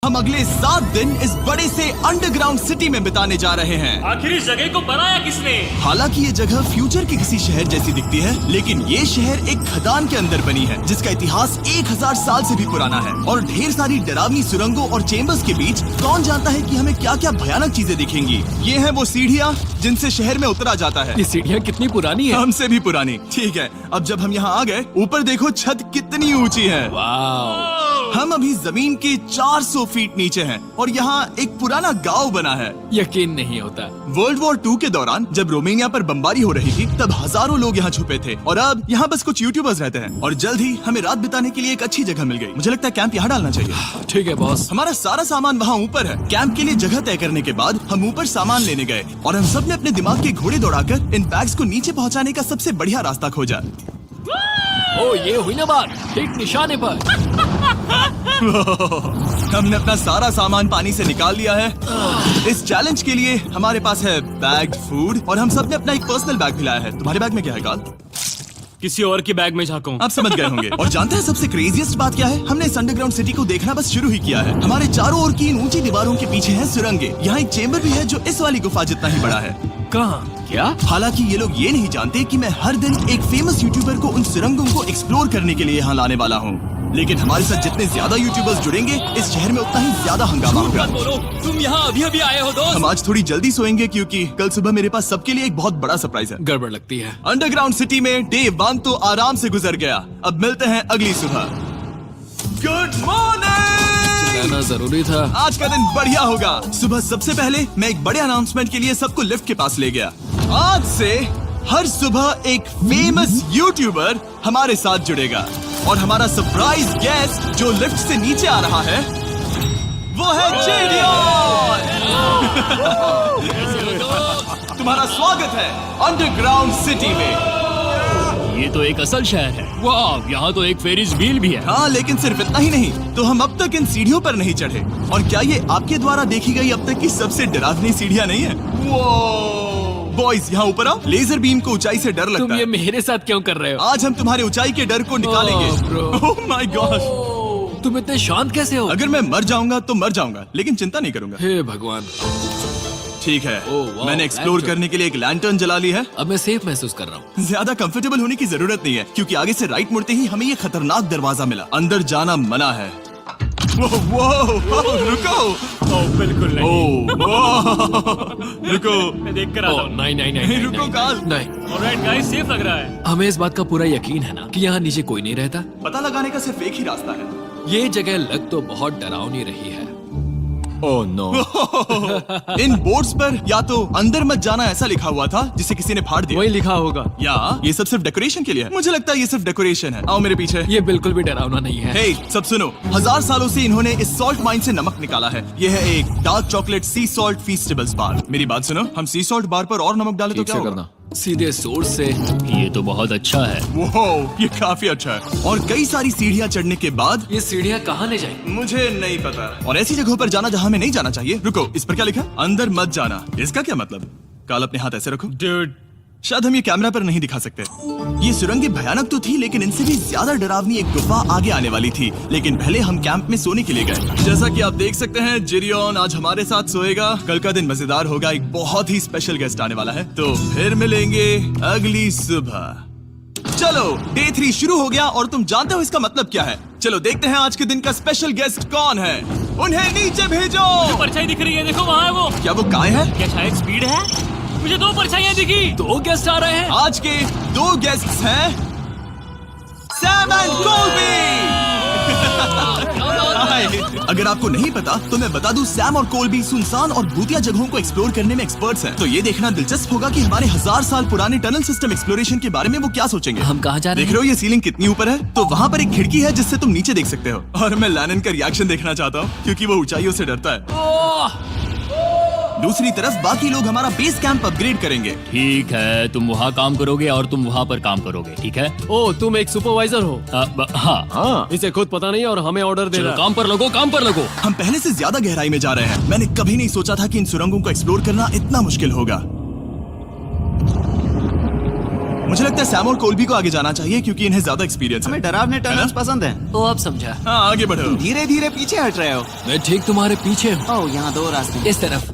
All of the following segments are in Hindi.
हम अगले 7 दिन इस बड़े से अंडरग्राउंड सिटी में बिताने जा रहे हैं। आखिर इस जगह को बनाया किसने? हालांकि ये जगह फ्यूचर के किसी शहर जैसी दिखती है, लेकिन ये शहर एक खदान के अंदर बनी है जिसका इतिहास 1000 साल से भी पुराना है और ढेर सारी डरावनी सुरंगों और चेम्बर्स के बीच कौन जानता है कि हमें क्या क्या भयानक चीजें दिखेंगी। ये है वो सीढ़ियाँ जिनसे शहर में उतरा जाता है। ये सीढ़ियाँ कितनी पुरानी है? हमसे भी पुरानी। ठीक है, अब जब हम यहाँ आ गए, ऊपर देखो छत कितनी ऊंची है। वाव! हम अभी जमीन के 400 फीट नीचे हैं और यहाँ एक पुराना गांव बना है। यकीन नहीं होता। वर्ल्ड वॉर 2 के दौरान जब रोमानिया पर बमबारी हो रही थी तब हजारों लोग यहाँ छुपे थे और अब यहाँ बस कुछ यूट्यूबर्स रहते हैं और जल्द ही हमें रात बिताने के लिए एक अच्छी जगह मिल गई। मुझे लगता है कैंप यहाँ डालना चाहिए। ठीक है बॉस। हमारा सारा सामान वहाँ ऊपर है। कैंप के लिए जगह तय करने के बाद हम ऊपर सामान लेने गए और हम सब ने अपने दिमाग के घोड़े दौड़ाकर इन बैग्स को नीचे पहुँचाने का सबसे बढ़िया रास्ता खोजा। ओ ये हुई ना बात, ठीक निशाने पर। हमने अपना सारा सामान पानी से निकाल लिया है। इस चैलेंज के लिए हमारे पास है बैग, फूड और हम सब ने अपना एक पर्सनल बैग भी लाया है। तुम्हारे बैग में क्या है काल? किसी और की बैग में झांकूं। आप समझ गए होंगे। और जानते हैं सबसे क्रेजीएस्ट बात क्या है? हमने इस अंडरग्राउंड सिटी को देखना बस शुरू ही किया है। हमारे चारों ओर की इन ऊंची दीवारों के पीछे है सुरंगें। यहाँ एक चेम्बर भी है जो इस वाली गुफा जितना ही बड़ा है। कहाँ? क्या? हालांकि ये लोग ये नहीं जानते कि मैं हर दिन एक फेमस यूट्यूबर को उन सुरंगों को एक्सप्लोर करने के लिए यहाँ लाने वाला हूँ। लेकिन हमारे साथ जितने ज्यादा यूट्यूबर्स जुड़ेंगे इस शहर में उतना ही ज्यादा हंगामा होगा। तुम यहाँ अभी अभी आए हो दोस्त। हम आज थोड़ी जल्दी सोएंगे क्योंकि कल सुबह मेरे पास सबके लिए एक बहुत बड़ा सरप्राइज है। गड़बड़ लगती है। अंडरग्राउंड सिटी में डे 1 तो आराम से गुजर गया। अब मिलते हैं अगली सुबह। Good morning. जाना जरूरी था। आज का दिन बढ़िया होगा। सुबह सबसे पहले मैं एक बड़े अनाउंसमेंट के लिए सबको लिफ्ट के पास ले गया। आज से हर सुबह एक फेमस यूट्यूबर हमारे साथ जुड़ेगा और हमारा सरप्राइज गेस्ट जो लिफ्ट से नीचे आ रहा है वो है जेडियन। तुम्हारा स्वागत है अंडरग्राउंड सिटी में। ये तो एक असल शहर है। वाह, यहाँ तो एक फेरिस व्हील भी है। हाँ, लेकिन सिर्फ इतना ही नहीं, तो हम अब तक इन सीढ़ियों पर नहीं चढ़े। और क्या ये आपके द्वारा देखी गई अब तक की सबसे डरावनी सीढ़ियाँ नहीं है? बॉयज यहाँ ऊपर आओ। लेजर बीम को ऊंचाई से डर लगता है। तुम ये मेरे साथ क्यों कर रहे हो? आज हम तुम्हारे ऊंचाई के डर को निकालेंगे। ओह माय गॉड, तुम इतने शांत कैसे हो? अगर मैं मर जाऊंगा तो मर जाऊंगा, लेकिन चिंता नहीं करूंगा। हे भगवान। ठीक है, वाह, मैंने एक्सप्लोर करने के लिए एक लैंटर्न जला ली है। अब मैं सेफ महसूस कर रहा हूँ। ज्यादा कंफर्टेबल होने की जरूरत नहीं है क्योंकि आगे से राइट मुड़ते ही हमें ये खतरनाक दरवाजा मिला। अंदर जाना मना है। रुको। बिल्कुल नहीं। रुको, मैं देख कर आता हूँ। नहीं रुको काल। नहीं। ऑलराइट गाइस, सेफ लग रहा है। हमें इस बात का पूरा यकीन है ना कि यहाँ नीचे कोई नहीं रहता। पता लगाने का सिर्फ एक ही रास्ता है। ये जगह लग तो बहुत डरावनी रही है। Oh no. इन बोर्ड्स पर या तो अंदर मत जाना ऐसा लिखा हुआ था जिसे किसी ने फाड़ दिया। वही लिखा होगा। या ये सब सिर्फ डेकोरेशन के लिए है। मुझे लगता है ये सिर्फ डेकोरेशन है। आओ मेरे पीछे। ये बिल्कुल भी डरावना नहीं है। हे, सब सुनो। 1000 सालों से इन्होंने इस सॉल्ट माइन से नमक निकाला है। ये है एक डार्क चॉकलेट सी सॉल्ट फीस्टेबल्स बार। मेरी बात सुनो, हम सी सॉल्ट बार पर और नमक डाले तो ठीक क्या से होगा? करना। सीधे सोर्स से। ये तो बहुत अच्छा है। वो ये काफी अच्छा है। और कई सारी सीढ़ियाँ चढ़ने के बाद ये सीढ़ियाँ कहाँ ले जाएंगी? मुझे नहीं पता। और ऐसी जगहों पर जाना जहाँ हमें नहीं जाना चाहिए। रुको, इस पर क्या लिखा? अंदर मत जाना। इसका क्या मतलब? काल अपने हाथ ऐसे रखो। Dude, शायद हम ये कैमरा पर नहीं दिखा सकते। ये सुरंगें भयानक तो थी, लेकिन इनसे भी ज्यादा डरावनी एक गुफा आगे आने वाली थी। लेकिन पहले हम कैंप में सोने के लिए गए। जैसा कि आप देख सकते हैं, जिरियन आज हमारे साथ सोएगा। कल का दिन मजेदार होगा। एक बहुत ही स्पेशल गेस्ट आने वाला है। तो फिर मिलेंगे अगली सुबह। चलो, डे 3 शुरू हो गया और तुम जानते हो इसका मतलब क्या है? चलो देखते हैं आज के दिन का स्पेशल गेस्ट कौन है। उन्हें नीचे भेजो। परछाई दिख रही है, देखो वहाँ है वो। क्या वो काय है? क्या शायद स्पीड है? मुझे 2 परछाइयाँ दिखी। 2 गेस्ट आ रहे हैं। आज के 2 गेस्ट्स हैं सैम एंड कोल्बी। अगर आपको नहीं पता तो मैं बता दूं, सैम और कोल्बी सुनसान और भूतिया जगहों को एक्सप्लोर करने में एक्सपर्ट्स हैं। तो ये देखना दिलचस्प होगा कि हमारे 1000 साल पुराने टनल सिस्टम एक्सप्लोरेशन के बारे में वो क्या सोचेंगे। हम कहाँ जा रहे हैं? देख रहे हो ये सीलिंग कितनी ऊपर है? तो वहाँ पर एक खिड़की है जिससे तुम नीचे देख सकते हो। और मैं लैनन का रिएक्शन देखना चाहता हूँ क्योंकि वो ऊंचाइयों से डरता है। दूसरी तरफ बाकी लोग हमारा बेस कैंप अपग्रेड करेंगे। ठीक है, तुम वहाँ काम करोगे और तुम वहाँ पर काम करोगे, ठीक है? ओ, तुम एक सुपरवाइजर हो? हाँ। इसे खुद पता नहीं और हमें ऑर्डर दे चलो रहा है। काम पर लगो, काम पर लगो। हम पहले से ज्यादा गहराई में जा रहे हैं। मैंने कभी नहीं सोचा था कि इन सुरंगों को एक्सप्लोर करना इतना मुश्किल होगा। मुझे लगता है सैम और कोल्बी को आगे जाना चाहिए क्योंकि इन्हें ज्यादा एक्सपीरियंस है। हमें डरावने टनल्स है पसंद हैं। तो अब समझा। हाँ आगे बढ़ो। धीरे धीरे पीछे हट रहे हो। मैं ठीक तुम्हारे पीछे हूँ। ओह, यहाँ 2 रास्ते हैं। इस तरफ।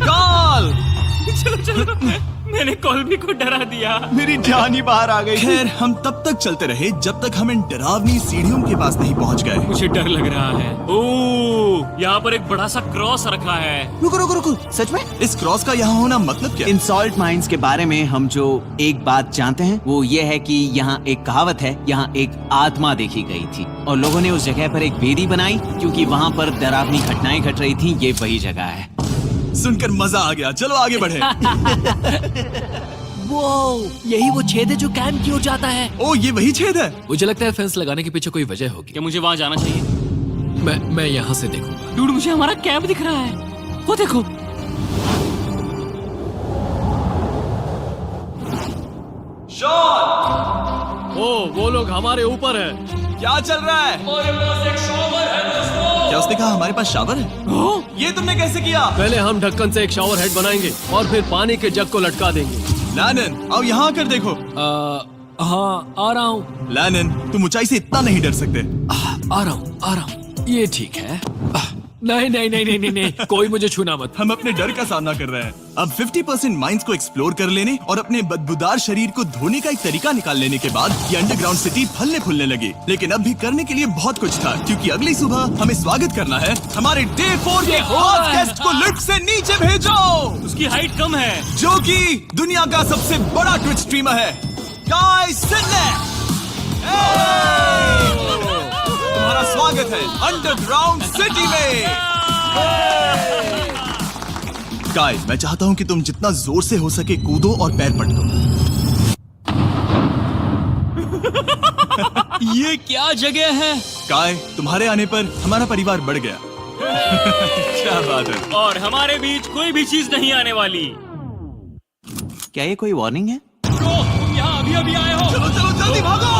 काल! चलो चलो मैंने कॉल्बी को डरा दिया। मेरी जान ही बाहर आ गई। खैर हम तब तक चलते रहे जब तक हम इन डरावनी सीढ़ियों के पास नहीं पहुंच गए। मुझे डर लग रहा है। ओह, यहाँ पर एक बड़ा सा क्रॉस रखा है। रुको रुको रुको, सच में? इस क्रॉस का यहाँ होना मतलब क्या? इन सॉल्ट माइंस के बारे में हम जो एक बात जानते हैं वो ये है कि यहाँ एक कहावत है, यहाँ एक आत्मा देखी गई थी और लोगों ने उस जगह पर एक वेदी बनाई क्योंकि वहाँ पर डरावनी घटनाएं घट रही थी। ये वही जगह है। सुनकर मजा आ गया। चलो आगे बढ़े। वो यही वो छेद है जो कैंप की ओर जाता है। ओ ये वही छेद है। मुझे लगता है फेंस लगाने के पीछे कोई वजह होगी। क्या मुझे वहाँ जाना चाहिए? मैं यहाँ से देखूंगा। डूड मुझे हमारा कैंप दिख रहा है। वो देखो। शॉन! ओ वो लोग हमारे ऊपर है। क्या चल रहा है? क्या उसने कहा हमारे पास शावर है? ये तुमने कैसे किया? पहले हम ढक्कन से एक शावर हेड बनाएंगे और फिर पानी के जग को लटका देंगे। लैनन आओ यहाँ आकर देखो। हाँ आ रहा हूँ। लैनन तुम ऊंचाई से इतना नहीं डर सकते। आ रहा हूँ। ये ठीक है। नहीं नहीं नहीं नहीं नहीं नहीं, कोई मुझे छूना मत। हम अपने डर का सामना कर रहे हैं। अब 50% माइंस को एक्सप्लोर कर लेने और अपने बदबूदार शरीर को धोने का एक तरीका निकाल लेने के बाद ये अंडरग्राउंड सिटी फलने फूलने लगी। लेकिन अब भी करने के लिए बहुत कुछ था क्योंकि अगली सुबह हमें स्वागत करना है हमारे डे 4 के खास गेस्ट को लिफ्ट से नीचे भेजो, उसकी हाइट कम है। जो कि दुनिया का सबसे बड़ा ट्विच स्ट्रीमर है, गाय सिडनेक। तुम्हारा स्वागत है अंडरग्राउंड सिटी में। गाय मैं चाहता हूँ कि तुम जितना जोर से हो सके कूदो और पैर पटको। ये क्या जगह है? गाय तुम्हारे आने पर हमारा परिवार बढ़ गया। क्या बात है। और हमारे बीच कोई भी चीज नहीं आने वाली। क्या ये कोई वार्निंग है? तुम यहाँ अभी अभी आए हो। चलो चलो जल्दी भागो।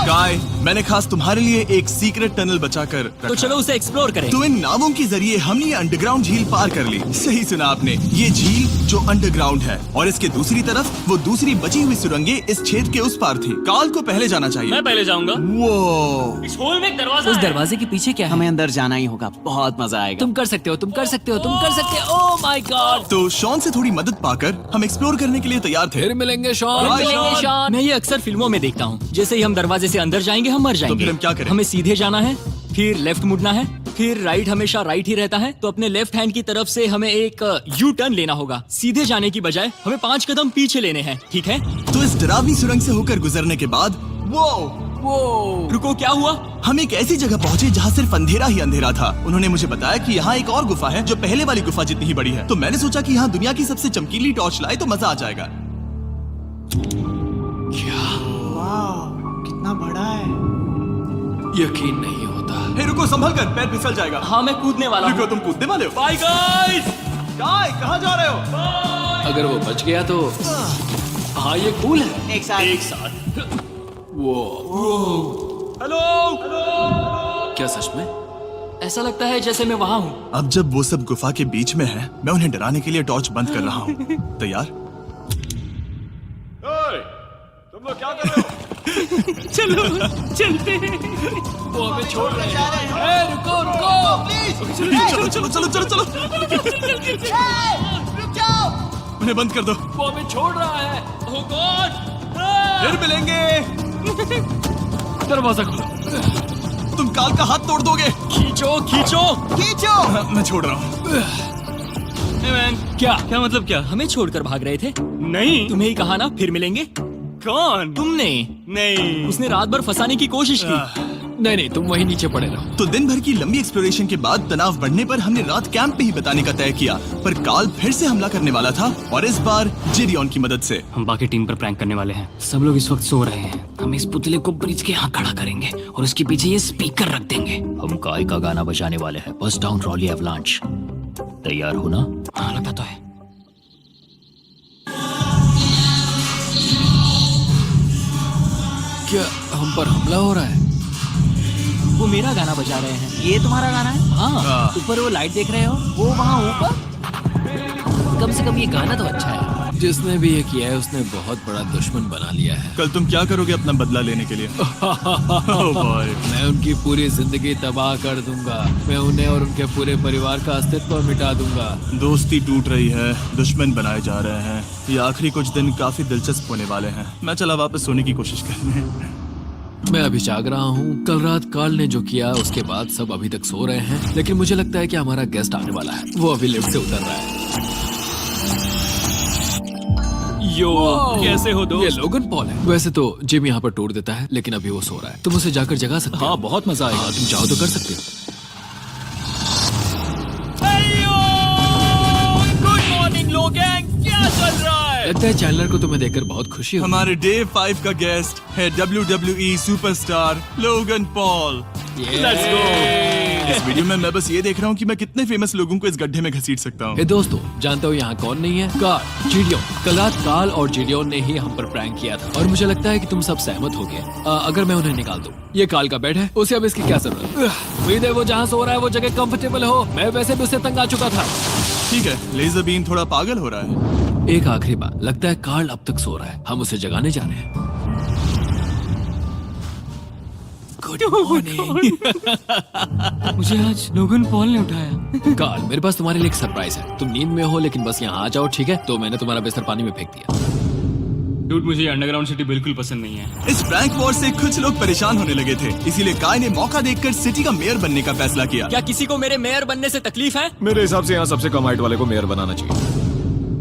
गाय मैंने खास तुम्हारे लिए एक सीक्रेट टनल बचाकर रखा। तो चलो उसे एक्सप्लोर करें। तो इन नावों के जरिए हमने ये अंडरग्राउंड झील पार कर ली। सही सुना आपने, ये झील जो अंडरग्राउंड है और इसके दूसरी तरफ वो दूसरी बची हुई सुरंगें इस छेद के उस पार थी। काल को पहले जाना चाहिए। मैं पहले जाऊंगा। वो इस होल में एक दरवाजा उस है। दरवाजे के पीछे क्या है? हमें अंदर जाना ही होगा, बहुत मजा आएगा। तुम कर सकते हो, तुम कर सकते हो, तुम कर सकते हो। Oh my God. तो शॉन से थोड़ी मदद पाकर हम एक्सप्लोर करने के लिए तैयार थे। फिर मिलेंगे शॉन। बाय, मिलेंगे शॉन। शॉन। मैं ये अक्सर फिल्मों में देखता हूँ। जैसे ही हम दरवाजे से अंदर जाएंगे हम मर जाएंगे। फिर हम क्या करें? हमें सीधे जाना है, फिर लेफ्ट मुड़ना है, फिर राइट हमेशा राइट ही रहता है। तो अपने लेफ्ट हैंड की तरफ से हमें एक यू टर्न लेना होगा। सीधे जाने की बजाय हमें 5 कदम पीछे लेने हैं, ठीक है? तो इस डरावनी सुरंग से होकर गुजरने के बाद वो रुको, क्या हुआ? हम एक ऐसी जगह पहुंचे जहाँ सिर्फ अंधेरा ही अंधेरा था। उन्होंने मुझे बताया कि यहाँ एक और गुफा है जो पहले वाली गुफा जितनी ही बड़ी है। तो मैंने सोचा कि यहाँ दुनिया की सबसे चमकीली टॉर्च लाए तो मजा आ जाएगा। कितना बड़ा है। यकीन नहीं होता। हे रुको, संभल कर, पैर फिसल जाएगा। हाँ मैं कूदने वाला रुको, हूँ। तुम कूदने वाले हो? Bye guys. गाय कहाँ जा रहे हो? अगर वो बच गया तो हाँ ये कूल है। एक साथ। एक साथ। हेलो। क्या सच में? ऐसा लगता है जैसे मैं वहाँ हूँ। अब जब वो सब गुफा के बीच में है, मैं उन्हें डराने के लिए टॉर्च बंद कर रहा हूँ। तैयार? तुम लोग क्या कर रहे हो? चलो चलते हैं। वो हमें छोड़ रहे हैं। रुको रुको। चलो चलो चलो चलो चलो। उन्हें बंद कर दो। वो हमें छोड़ रहा है। Oh God! फिर मिलेंगे। दरवाजा खोलो। तुम काल का हाथ तोड़ दोगे। खींचो खींचो। हाँ, मैं छोड़ रहा हूँ। Hey man, क्या मतलब क्या? हमें छोड़कर भाग रहे थे? नहीं, तुम्हें ही कहा ना फिर मिलेंगे। कौन? तुमने? नहीं, उसने रात भर फंसाने की कोशिश की। नहीं नहीं, तुम वहीं नीचे पड़े रहो। तो दिन भर की लंबी एक्सप्लोरेशन के बाद तनाव बढ़ने पर हमने रात कैंप पे ही बताने का तय किया। पर काल फिर से हमला करने वाला था और इस बार जिरियन की मदद से। हम बाकी टीम पर प्रैंक करने वाले हैं। सब लोग इस वक्त सो रहे हैं। हम इस पुतले को ब्रिज के यहाँ खड़ा करेंगे और उसके पीछे ये स्पीकर रख देंगे। हम काय का गाना बजाने वाले हैं, बस डाउन रॉली एवलांच। तैयार हो ना? हाँ लगता तो है। क्या हम पर हमला हो रहा है? वो मेरा गाना बजा रहे हैं। ये तुम्हारा गाना है? हाँ, ऊपर वो लाइट देख रहे हो? वो वहाँ ऊपर? कम से कम ये गाना तो अच्छा है। जिसने भी ये किया है उसने बहुत बड़ा दुश्मन बना लिया है। कल तुम क्या करोगे अपना बदला लेने के लिए? Oh boy. मैं उनकी पूरी जिंदगी तबाह कर दूंगा। मैं उन्हें और उनके पूरे परिवार का अस्तित्व मिटा दूंगा। दोस्ती टूट रही है, दुश्मन बनाए जा रहे हैं। ये आखिरी कुछ दिन काफी दिलचस्प होने वाले हैं। मैं चला वापस सोने की कोशिश करने। मैं अभी जाग रहा हूँ। कल रात कार्ल ने जो किया उसके बाद सब अभी तक सो रहे हैं, लेकिन मुझे लगता है कि हमारा गेस्ट आने वाला है। वो अभी लिफ्ट से उतर रहा है। यो, कैसे हो ये दोस्त? लोगन पॉल है। वैसे तो जिम यहाँ पर टूट देता है, लेकिन अभी वो सो रहा है। तुम उसे जाकर जगा सकते हो। हाँ, बहुत मजा आएगा। हाँ, तुम चाहो तो कर सकते हो। गुड मॉर्निंग लोग, क्या चल रहा है? लगता है चैनलर को तुम्हें देखकर बहुत खुशी हुई। हमारे डे 5 का गेस्ट है WWE superstar Logan Paul. Let's go। इस वीडियो में मैं बस ये देख रहा हूँ कि मैं कितने फेमस लोगों को इस गड्ढे में घसीट सकता हूँ। हे दोस्तों, जानते हो यहाँ कौन नहीं है? कार्ल, जिडियोन। कल रात कार्ल और जिडियोन ने ही हम पर प्रैंक किया था और मुझे लगता है कि तुम सब सहमत हो गए। अगर मैं उन्हें निकाल दूं। ये कार्ल का बेड है, उसे अब इसकी क्या जरूरत है? उम्मीद है वो जहाँ सो रहा है वो जगह कंफर्टेबल हो। मैं वैसे भी उससे तंग आ चुका था। ठीक है, लेजर बीन थोड़ा पागल हो रहा है। एक आखिरी बात, लगता है कार्ल अब तक सो रहा है। हम उसे जगाने जा रहे हैं। Good morning. मुझे आज लोगन पॉल ने उठाया। कार्ल, मेरे पास तुम्हारे लिए एक सरप्राइज है। तुम नींद में हो लेकिन बस यहाँ आ जाओ, ठीक है? तो मैंने तुम्हारा बिस्तर पानी में फेंक दिया। डूड, मुझे अंडरग्राउंड सिटी बिल्कुल पसंद नहीं है। इस प्रैंक वॉर से कुछ लोग परेशान होने लगे थे, इसीलिए काय ने मौका देखकर सिटी का मेयर बनने का फैसला किया। क्या किसी को मेरे मेयर बनने से तकलीफ है? मेरे हिसाब से यहाँ सबसे कम हाइट वाले को मेयर बनाना चाहिए।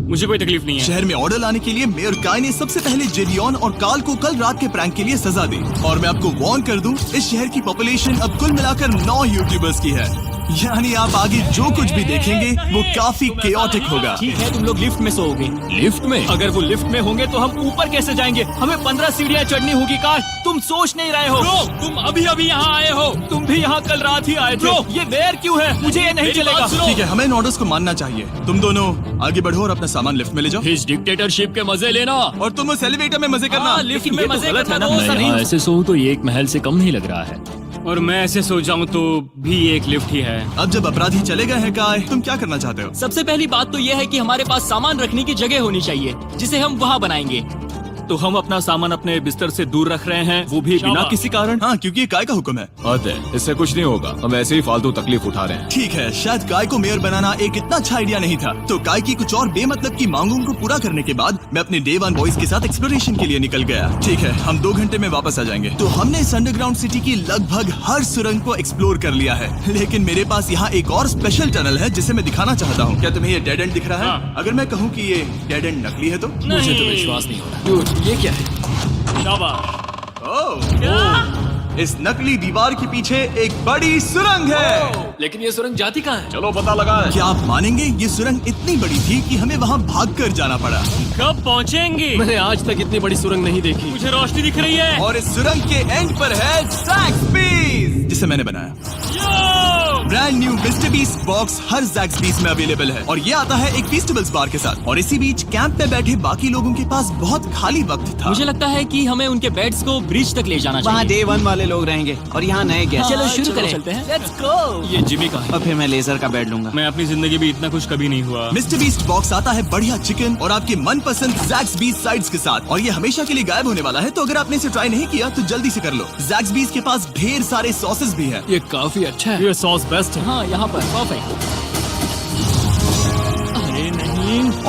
मुझे कोई तकलीफ नहीं है। शहर में ऑर्डर लाने के लिए मेयर काय ने सबसे पहले जेडियन और कार्ल को कल रात के प्रैंक के लिए सजा दी। और मैं आपको वार्न कर दूं, इस शहर की पॉपुलेशन अब कुल मिलाकर 9 यूट्यूबर्स की है। यानी आप आगे जो कुछ भी देखेंगे वो काफी केओटिक होगा। ठीक है, तुम लोग लिफ्ट में सोओगे। लिफ्ट में? अगर वो लिफ्ट में होंगे तो हम ऊपर कैसे जाएंगे? हमें 15 सीढ़ियाँ चढ़नी होगी। कार, तुम सोच नहीं रहे हो। तुम अभी अभी यहाँ आए हो। तुम भी यहाँ कल रात ही आए थे। ये देर क्यों है? मुझे ये नहीं चलेगा। ठीक है, हमें इन ऑर्डर्स को मानना चाहिए। तुम दोनों आगे बढ़ो और अपना सामान लिफ्ट में ले जाओ। इस डिक्टेटरशिप के मजे लेना और तुम उस एलिवेटर में मजे करना। लिफ्ट में मजे गलत है करना ना? दोस्त, नहीं। ऐसे सोऊं तो ये एक महल से कम नहीं लग रहा है। और मैं ऐसे सो जाऊं तो भी ये एक लिफ्ट ही है। अब जब अपराधी चले गए हैं काय, तुम क्या करना चाहते हो? सबसे पहली बात तो ये है कि हमारे पास सामान रखने की जगह होनी चाहिए, जिसे हम वहाँ बनाएंगे। तो हम अपना सामान अपने बिस्तर से दूर रख रहे हैं, वो भी बिना किसी कारण। हाँ, क्योंकि ये काय का हुक्म है। अतः इससे कुछ नहीं होगा, हम ऐसे ही फालतू तकलीफ उठा रहे हैं। ठीक है, शायद काय को मेयर बनाना एक इतना अच्छा आइडिया नहीं था। तो काय की कुछ और बेमतलब की मांगों को पूरा करने के बाद मैं अपने डे 1 बॉयज के साथ एक्सप्लोरेशन के लिए निकल गया। ठीक है, हम 2 घंटे में वापस आ जाएंगे। तो हमने इस अंडरग्राउंड सिटी की लगभग हर सुरंग को एक्सप्लोर कर लिया है, लेकिन मेरे पास यहाँ एक और स्पेशल टनल है जिसे मैं दिखाना चाहता हूँ। क्या तुम्हें ये डेड एंड दिख रहा है? हाँ। अगर मैं कहूँ कि ये डेड एंड नकली है तो? मुझे तो विश्वास नहीं हो रहा। Dude, ये क्या है? ओह, इस नकली दीवार के पीछे एक बड़ी सुरंग है। लेकिन ये सुरंग जाती कहाँ है? चलो पता लगाएं। क्या आप मानेंगे, ये सुरंग इतनी बड़ी थी कि हमें वहाँ भागकर जाना पड़ा। कब पहुँचेंगे? मैंने आज तक इतनी बड़ी सुरंग नहीं देखी। मुझे रोशनी दिख रही है। और इस सुरंग के एंड पर है ज़ैक्सबीस, जिसे मैंने बनाया। Brand new mister Beast box हर ज़ैक्सबीस में अवेलेबल है और ये आता है एक फेस्टिवल्स बार के साथ। और इसी बीच कैंप में बैठे बाकी लोगों के पास बहुत खाली वक्त था। मुझे लगता है कि हमें उनके बेड्स को ब्रिज तक ले जाना वहाँ चाहिए। डे 1 वाले लोग रहेंगे और यहाँ नए गेस्ट। चलो शुरू करें। चलते हैं। Let's go। ये जिमी का है। और फिर मैं लेजर का बेड लूंगा। मैं अपनी जिंदगी में इतना खुश कभी नहीं हुआ। मिस्टर बीस्ट बॉक्स आता है बढ़िया चिकन और आपके मनपसंद ज़ैक्सबीस साइड्स के साथ, और ये हमेशा के लिए गायब होने वाला है। तो अगर आपने इसे ट्राई नहीं किया तो जल्दी से कर लो। ज़ैक्सबीस के पास ढेर सारे सॉसेस भी है। ये काफी अच्छा है। ये सॉस बेस्ट है। हाँ, यहाँ पर परफेक्ट। अरे नहीं।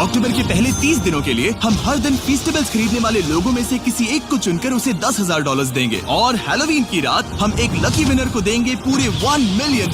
अक्टूबर के पहले 30 दिनों के लिए हम हर दिन फेस्टिवल्स खरीदने वाले लोगों में से किसी एक को चुनकर उसे $10,000 देंगे, और हैलोवीन की रात हम एक लकी विनर को देंगे पूरे $1 मिलियन।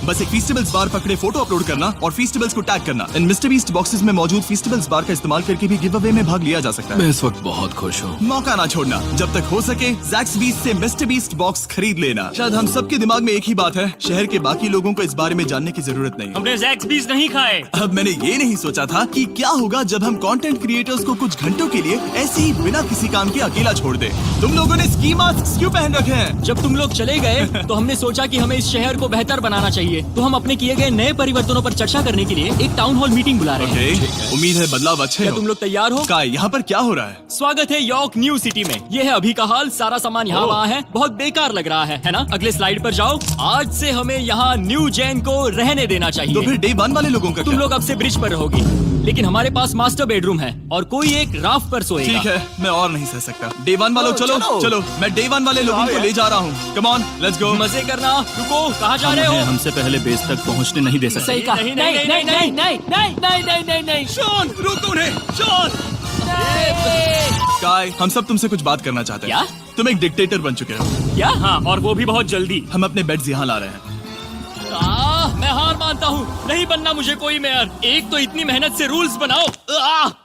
बस एक फेस्टिवल्स बार पकड़े फोटो अपलोड करना और फेस्टिवल्स को टैग करना। इन मिस्टर बीस्ट बॉक्सेस में मौजूद फेस्टिवल्स बार का इस्तेमाल करके भी गिव अवे में भाग लिया जा सकता है। मैं इस वक्त बहुत खुश हूँ। मौका ना छोड़ना, जब तक हो सके ज़ैक्सबीस से मिस्टर बीस्ट बॉक्स खरीद लेना। शायद हम सबके दिमाग में एक ही बात है, शहर के बाकी लोगों को इस बारे में जानने की जरूरत नहीं। हमने ज़ैक्सबीस नहीं खाए। अब मैंने ये नहीं सोचा था कि क्या होगा जब हम कंटेंट क्रिएटर्स को कुछ घंटों के लिए ऐसे ही बिना किसी काम के अकेला छोड़ दे। तुम लोगों ने स्की मास्क क्यों पहन रखे हैं? जब तुम लोग चले गए तो हमने सोचा कि हमें इस शहर को बेहतर बनाना चाहिए। तो हम अपने किए गए नए परिवर्तनों पर चर्चा करने के लिए एक टाउन हॉल मीटिंग बुला रहे हैं। उम्मीद है बदलाव अच्छे क्या हो। तुम लोग तैयार हो? काय, यहाँ पर क्या हो रहा है? स्वागत है यॉर्क न्यू सिटी में। ये है अभी का हाल। सारा सामान यहाँ वहाँ है। बहुत बेकार लग रहा है ना? अगले स्लाइड पर जाओ। आज से हमें यहाँ न्यू जेन को रहने देना तो चाहिए। फिर डे 1 वाले लोगों का तुम क्या? लोग अब से ब्रिज पर रहोगी। लेकिन हमारे पास मास्टर बेडरूम है और कोई एक राफ्ट पर सोएगा। ठीक है, मैं और नहीं सह सकता। डे 1 वालों चलो चलो, मैं डे 1 वाले लोगों को ले जा रहा हूँ। Come on, let's go. मजे करना। रुको, कहाँ जा रहे हो? हमसे पहले बेस तक पहुंचने नहीं दे सकते। सही कहा। नहीं नहीं नहीं नहीं नहीं नहीं नहीं नहीं नहीं नहीं। शॉन, रोको उन्हें, शॉन। स्काई, हम सब तुमसे कुछ बात करना चाहते हैं। क्या? तुम एक डिक्टेटर बन चुके हो। क्या? हाँ, और वो भी बहुत जल्दी। हम अपने बेड्स यहाँ ला रहे हैं। मैं हार मानता हूँ। नहीं बनना मुझे कोई मेयर। एक तो इतनी मेहनत से रूल्स बनाओ,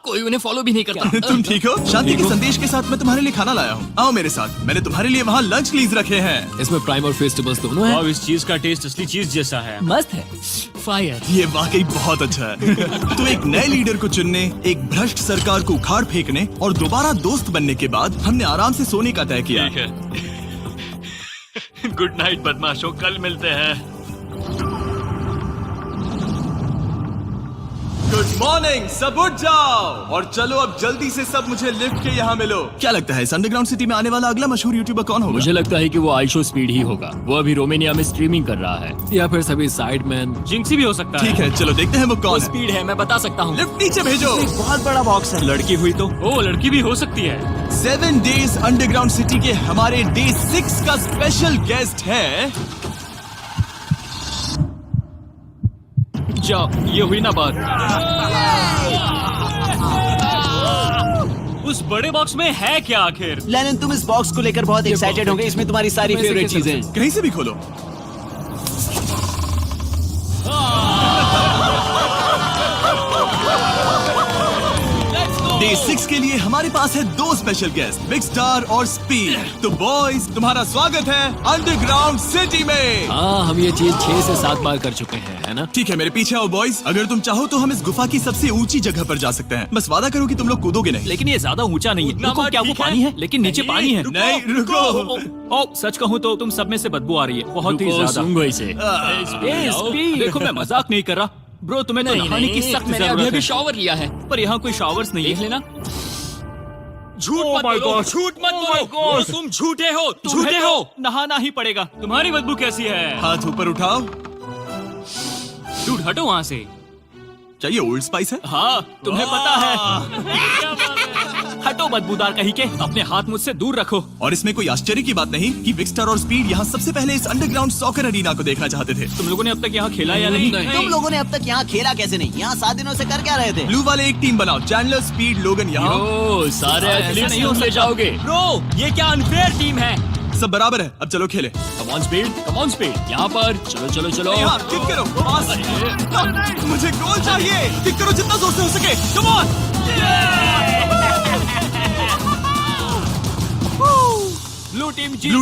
कोई उन्हें फॉलो भी नहीं करता। तुम ठीक हो? शांति के संदेश के साथ मैं तुम्हारे लिए खाना लाया हूँ। आओ मेरे साथ, मैंने तुम्हारे लिए वहाँ लंच लीज रखे हैं। इसमें प्राइम और फेस्टिवल्स दोनों हैं। और इस चीज का टेस्ट असली चीज जैसा है। मस्त है। फायर। ये वाकई बहुत अच्छा है। तो एक नए लीडर को चुनने, एक भ्रष्ट सरकार को उखाड़ फेंकने और दोबारा दोस्त बनने के बाद हमने आराम से सोने का तय किया। गुड नाइट बदमाशों, कल मिलते हैं। गुड मॉर्निंग, सब उठ जाओ और चलो अब जल्दी से सब मुझे लिफ्ट के यहाँ मिलो। क्या लगता है इस अंडरग्राउंड सिटी में आने वाला अगला मशहूर यूट्यूबर कौन होगा? मुझे लगता है कि वो आइशो स्पीड ही होगा। वो अभी रोमानिया में स्ट्रीमिंग कर रहा है। या फिर सभी साइडमैन। जिंक्सी भी हो सकता है। ठीक है, चलो देखते हैं वो कौन है। स्पीड है, मैं बता सकता हूँ। लिफ्ट नीचे भेजो। बहुत बड़ा बॉक्स है। लड़की हुई तो ओ लड़की भी हो सकती है। 7 डेज अंडरग्राउंड सिटी के हमारे डे 6 का स्पेशल गेस्ट है। जाओ, ये हुई ना बात। उस बड़े बॉक्स में है क्या आखिर? लेनिन, तुम इस बॉक्स को लेकर बहुत एक्साइटेड होंगे। इसमें तुम्हारी सारी फेवरेट चीजें हैं। कहीं से भी खोलो। डे 6 के लिए हमारे पास है 2 स्पेशल गेस्ट, बिग स्टार और स्पीड। तो बॉयज, तुम्हारा स्वागत है अंडरग्राउंड सिटी में। हाँ, हम ये चीज 6 से 7 बार कर चुके हैं, है ना? ठीक है, मेरे पीछे आओ बॉयज। अगर तुम चाहो तो हम इस गुफा की सबसे ऊंची जगह पर जा सकते हैं। बस वादा करो कि तुम लोग कूदोगे नहीं। लेकिन ये ज्यादा ऊंचा नहीं है। रुको, क्या वो पानी है? लेकिन नीचे पानी है। नहीं, रुको। ओ, सच कहूँ तो तुम सब में से बदबू आ रही है, बहुत ही ज्यादा। सूंघो इसे। देखो, मैं मजाक नहीं कर रहा ब्रो, तुम्हें तो नहाने की सख्त मैंने जरूरत अभी है। शावर लिया है। पर यहाँ कोई शावर्स नहीं देख है। लेना। झूठ Oh मत my बोलो, God. झूठ मत Oh बोलो। my God. तुम झूठे हो, तुम्हें झूठे तो हो। नहाना ही पड़ेगा। तुम्हारी बदबू कैसी है? हाथ ऊपर उठाओ। डूड, हटो वहाँ से। चाहिए ओल्ड स्पाइस है? हाँ, तुम्हें पता है। हटो बदबूदार कहीं के, अपने हाथ मुझसे दूर रखो। और इसमें कोई आश्चर्य की बात नहीं कि बिग स्टार और स्पीड यहाँ सबसे पहले इस अंडरग्राउंड सॉकर अरीना को देखना चाहते थे। तुम लोगों ने अब तक यहाँ खेला या नहीं? तुम लोगों ने अब तक यहाँ खेला कैसे नहीं? यहाँ 7 दिनों से कर क्या रहे थे? ब्लू वाले एक टीम बनाओ, चैंडलर, स्पीड, लोगन यहाँ। ओ, सारे एथलीट्स नहीं हो तुम ले जाओगे। ब्रो, ये क्या अनफेयर टीम है। सब बराबर है, अब चलो खेले। Come on speed, come on speed. यहाँ पर चलो चलो चलो। यहाँ किक करो, पास। मुझे गोल चाहिए। किक करो जितना जोर से हो सके। Come on. ब्लू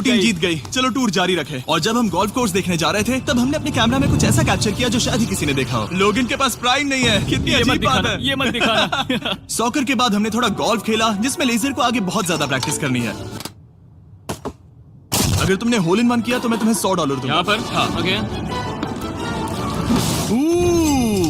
टीम जीत गई। चलो टूर जारी रखें। और जब हम गोल्फ कोर्स देखने जा रहे थे तब हमने अपने कैमरा में कुछ ऐसा कैप्चर किया जो शायद ही किसी ने देखा हो। लोगन के पास प्राइम नहीं है। कितनी ये मत अजीब बात दिखाना, है। ये मत दिखाना। सॉकर के बाद हमने थोड़ा गोल्फ खेला जिसमें लेजर को आगे बहुत ज्यादा प्रैक्टिस करनी है। अगर तुमने होल इन वन किया तो मैं तुम्हें $100 दूंगा। यहाँ पर? हाँ। ओके।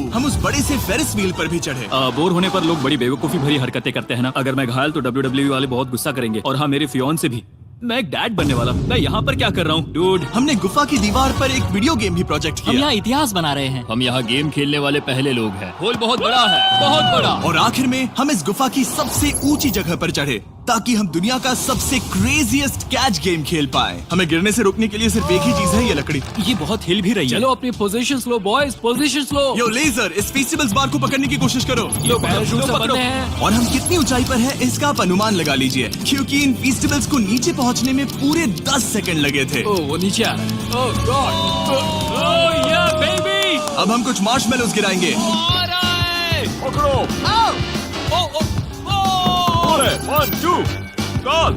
हम उस बड़े से फेरिस व्हील पर भी चढ़े। बोर होने पर लोग बड़ी बेवकूफी भरी हरकतें करते हैं ना। अगर मैं घायल तो WWE वाले बहुत गुस्सा करेंगे। और हाँ, मेरे फियोन से भी। मैं एक डैड बनने वाला। मैं यहाँ पर क्या कर रहा हूँ डूड? हमने गुफा की दीवार पर एक वीडियो गेम भी प्रोजेक्ट हम किया। यहाँ इतिहास बना रहे हैं। हम यहाँ गेम खेलने वाले पहले लोग हैं। होल बहुत बड़ा है, बहुत बड़ा। और आखिर में हम इस गुफा की सबसे ऊंची जगह पर चढ़े ताकि हम दुनिया का सबसे क्रेजीएस्ट कैच गेम खेल पाए। हमें गिरने से रोकने के लिए सिर्फ एक ही चीज है, ये लकड़ी। ये बहुत हिल भी रही है। चलो अपनी पोजीशन लो बॉयज, पोजीशन लो। यो लेजर, इस फेस्टिवल्स बार को पकड़ने की कोशिश करो। ये पैराशूट से बंधे हैं। और हम कितनी ऊंचाई पर हैं इसका आप अनुमान लगा लीजिए, क्योंकि इन फेस्टिवल्स को नीचे पहुंचने में पूरे 10 सेकंड लगे थे। ओ, वो नीचे आ रहा है। ओह गॉड। ओह या बेबी। अब हम कुछ मार्शमेलोस गिराएंगे। पकड़ो। अरे 1 2 कॉल।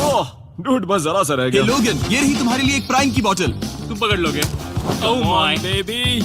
ओह डूड, बस जरा सा रह हे गया। लोगन, ये रही तुम्हारे लिए एक प्राइम की बोतल। तुम पकड़ लोगे? Oh my baby.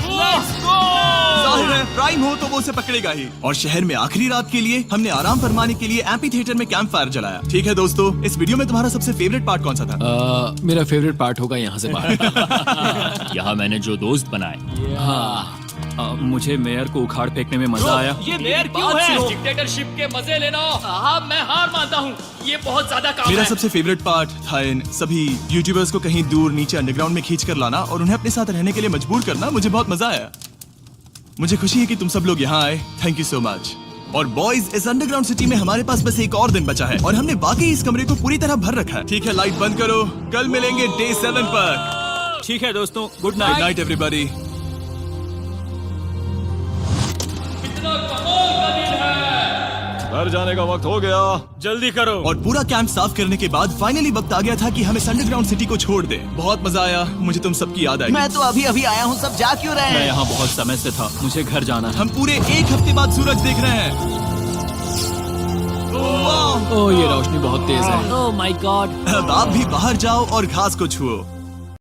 जाहिर है प्राइम हो तो वो उसे पकड़ेगा ही। और शहर में आखिरी रात के लिए हमने आराम फरमाने के लिए एम्पी थिएटर में कैंप फायर जलाया। ठीक है दोस्तों, इस वीडियो में तुम्हारा सबसे फेवरेट पार्ट कौन सा था? मेरा फेवरेट पार्ट होगा यहाँ से बाहर। यहाँ मैंने जो दोस्त बनाए। हाँ, मुझे मेयर को उखाड़ फेंकने में मजा आया। ये मेयर क्यों है? डिक्टेटरशिप के मजे लेना। हाँ, मैं हार मानता हूँ। ये बहुत ज्यादा काम मेरा है। सबसे फेवरेट पार्ट था इन सभी यूट्यूबर्स को कहीं दूर नीचे अंडरग्राउंड में खींच कर लाना और उन्हें अपने साथ रहने के लिए मजबूर करना। मुझे बहुत मजा आया। मुझे खुशी है कि तुम सब लोग यहाँ आए। Thank you so much. और बॉयज, इस अंडरग्राउंड सिटी में हमारे पास बस एक और दिन बचा है और हमने वाकई इस कमरे को पूरी तरह भर रखा है। ठीक है, लाइट बंद करो। कल मिलेंगे डे 7 पर। ठीक है दोस्तों, good good night. Night everybody. घर जाने का वक्त हो गया। जल्दी करो। और पूरा कैंप साफ करने के बाद फाइनली वक्त आ गया था कि हम इस अंडरग्राउंड सिटी को छोड़ दें। बहुत मजा आया। मुझे तुम सबकी याद आई। मैं तो अभी अभी आया हूँ, सब जा क्यों रहे मैं हैं? यहाँ बहुत समय से था, मुझे घर जाना है। हम पूरे एक हफ्ते बाद सूरज देख रहे हैं। ओह, ये रोशनी बहुत तेज है। Oh my God. अब आप भी बाहर जाओ और घास को छुओ।